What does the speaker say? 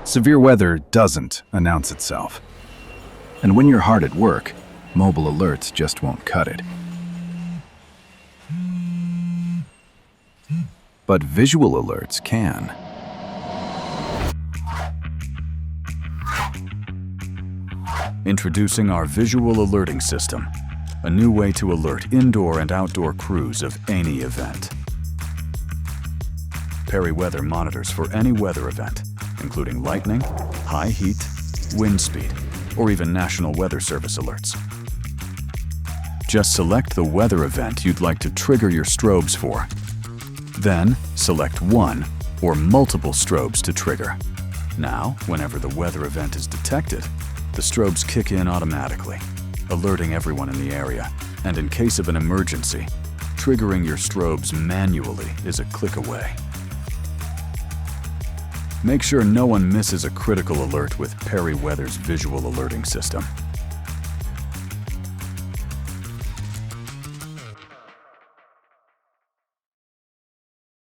Severe weather doesn't announce itself. And when you're hard at work, mobile alerts just won't cut it. But visual alerts can. Introducing our visual alerting system, a new way to alert indoor and outdoor crews of any event. Peri-Weather monitors for any weather event, including lightning, high heat, wind speed, or even National Weather Service alerts. Just select the weather event you'd like to trigger your strobes for. Then, select one or multiple strobes to trigger. Now, whenever the weather event is detected, the strobes kick in automatically, alerting everyone in the area, and in case of an emergency, triggering your strobes manually is a click away. Make sure no one misses a critical alert with Peri-Weather's visual alerting system.